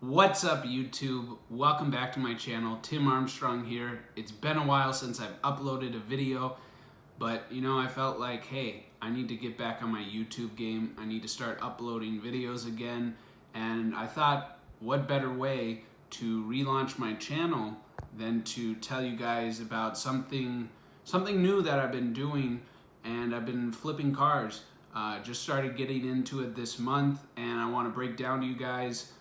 What's up, YouTube? Welcome back to my channel. Tim Armstrong here. It's been a while since I've uploaded a video, but I felt like, hey, I need to get back on my YouTube game. I need to start uploading videos again, and I thought, what better way to relaunch my channel than to tell you guys about something new that I've been doing, and I've been flipping cars. Just started getting into it this month, and I want to break down to you guys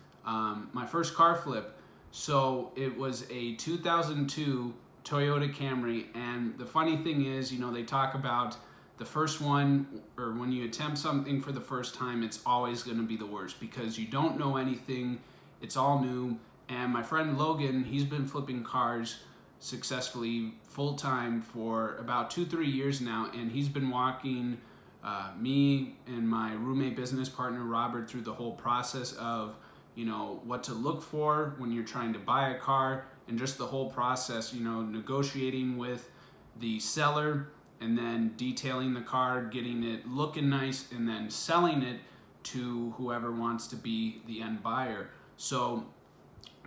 my first car flip. So it was a 2002 Toyota Camry, and the funny thing is, they talk about the first one, or when you attempt something for the first time, it's always going to be the worst because you don't know anything. It's all new. And my friend Logan, he's been flipping cars successfully full-time for about 2-3 years now, and he's been walking me and my roommate business partner Robert through the whole process of what to look for when you're trying to buy a car, and just the whole process, negotiating with the seller and then detailing the car, getting it looking nice, and then selling it to whoever wants to be the end buyer. So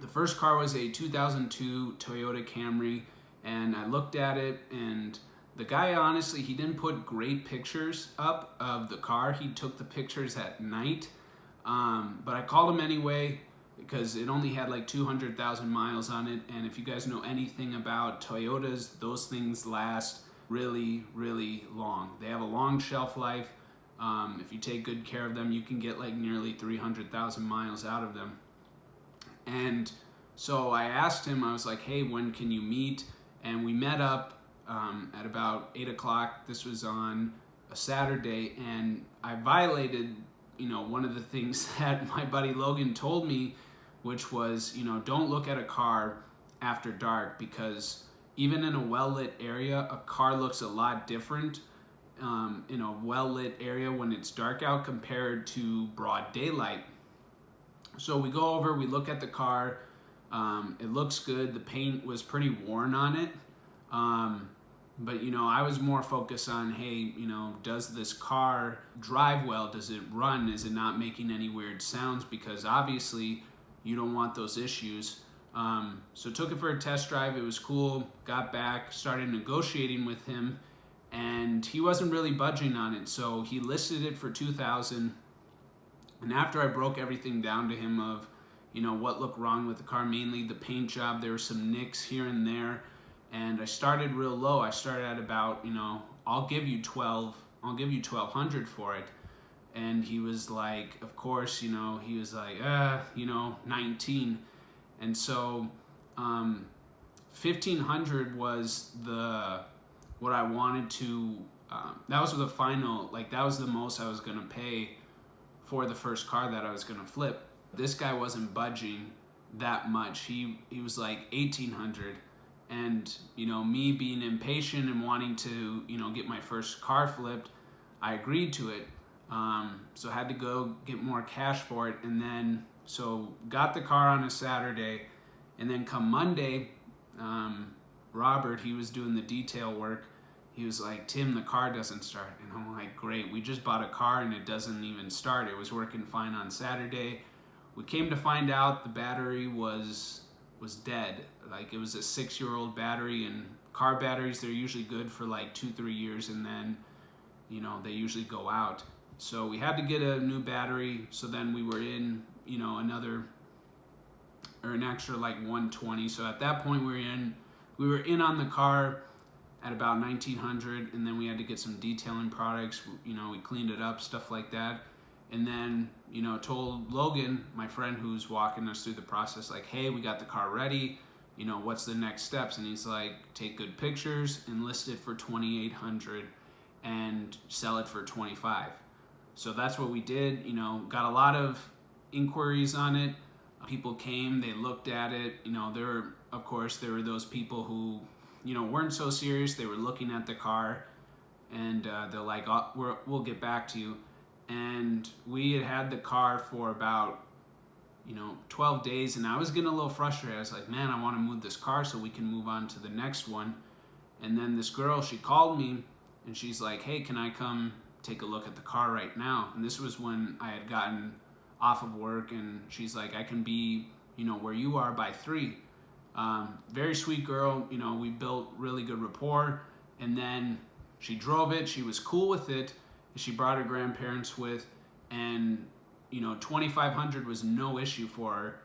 the first car was a 2002 Toyota Camry, and I looked at it, and the guy, honestly, he didn't put great pictures up of the car. He took the pictures at night. But I called him anyway because it only had like 200,000 miles on it, and if you guys know anything about Toyotas, those things last really, really long. They have a long shelf life. If you take good care of them, you can get like nearly 300,000 miles out of them. And so I asked him, I was like, hey, when can you meet? And we met up at about 8 o'clock. This was on a Saturday, and I violated one of the things that my buddy Logan told me, which was, don't look at a car after dark, because even in a well-lit area, a car looks a lot different in a well-lit area when it's dark out compared to broad daylight. So we go over, we look at the car. It looks good. The paint was pretty worn on it. But I was more focused on, hey, does this car drive well? Does it run? Is it not making any weird sounds? Because obviously you don't want those issues. So took it for a test drive. It was cool. Got back, started negotiating with him, and he wasn't really budging on it. So he listed it for $2,000. And after I broke everything down to him of, what looked wrong with the car, mainly the paint job, there were some nicks here and there. And I started real low. I started at about, I'll give you 1,200 for it. And he was like, of course, he was like, 19. And so 1,500 was what I wanted to, that was the final, that was the most I was gonna pay for the first car that I was gonna flip. This guy wasn't budging that much. He was like 1,800. And, me being impatient and wanting to, get my first car flipped, I agreed to it. So I had to go get more cash for it. And then, so got the car on a Saturday. And then come Monday, Robert, he was doing the detail work. He was like, Tim, the car doesn't start. And I'm like, great, we just bought a car and it doesn't even start. It was working fine on Saturday. We came to find out the battery was dead. It was a 6-year-old battery, and car batteries, they're usually good for 2-3 years, and then they usually go out. So we had to get a new battery. So then we were in an extra 120. So at that point we were in on the car at about 1,900, and then we had to get some detailing products. We cleaned it up, stuff like that. And then, told Logan, my friend who's walking us through the process, hey, we got the car ready. What's the next steps? And he's like, take good pictures and list it for 2,800 and sell it for 25. So that's what we did. Got a lot of inquiries on it. People came, they looked at it. There were those people who, weren't so serious. They were looking at the car, and they're like, oh, we'll get back to you. And we had the car for about 12 days, and I was getting a little frustrated. I was like, man, I want to move this car so we can move on to the next one. And then this girl, she called me, and she's like, hey, can I come take a look at the car right now? And this was when I had gotten off of work, and she's like, I can be you know, where you are by 3. Very sweet girl, you know, we built really good rapport, and then she drove it, she was cool with it, she brought her grandparents with, and you know, 2,500 was no issue for her,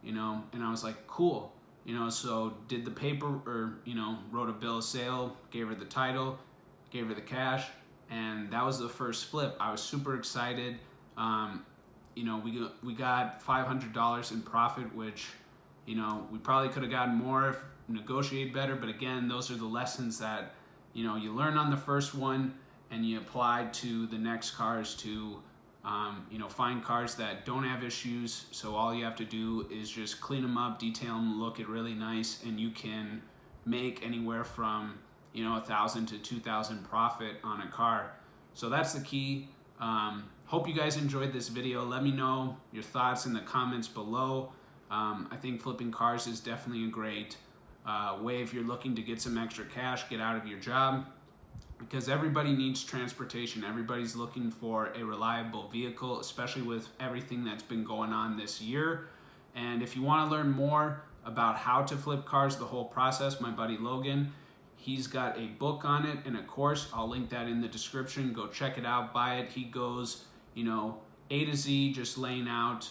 you know, and I was like, cool, you know, so did the paper, or, you know, wrote a bill of sale, gave her the title, gave her the cash, and that was the first flip. I was super excited. You know, we got $500 in profit, which, you know, we probably could have gotten more if negotiated better, but again, those are the lessons that, you know, you learn on the first one and you apply to the next cars to, you know, find cars that don't have issues. So all you have to do is just clean them up, detail them, look it really nice, and you can make anywhere from, you know, 1,000 to 2,000 profit on a car. So that's the key. Hope you guys enjoyed this video. Let me know your thoughts in the comments below. I think flipping cars is definitely a great way if you're looking to get some extra cash, get out of your job, because everybody needs transportation. Everybody's looking for a reliable vehicle, especially with everything that's been going on this year. And if you want to learn more about how to flip cars, the whole process, my buddy Logan, he's got a book on it and a course. I'll link that in the description. Go check it out, buy it. He goes, you know, A to Z, just laying out,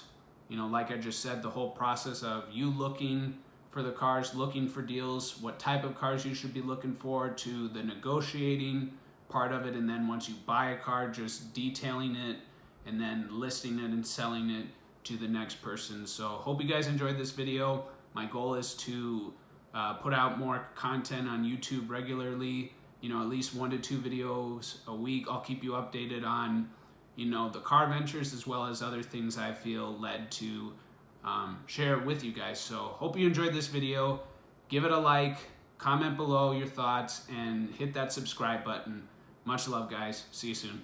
you know, like I just said, the whole process of you looking for the cars, looking for deals, what type of cars you should be looking for, to the negotiating part of it, and then once you buy a car, just detailing it and then listing it and selling it to the next person. So hope you guys enjoyed this video. My goal is to put out more content on YouTube regularly, you know, at least 1 to 2 videos a week. I'll keep you updated on, you know, the car ventures as well as other things I feel led to share with you guys. So hope you enjoyed this video. Give it a like, comment below your thoughts, and hit that subscribe button. Much love, guys. See you soon.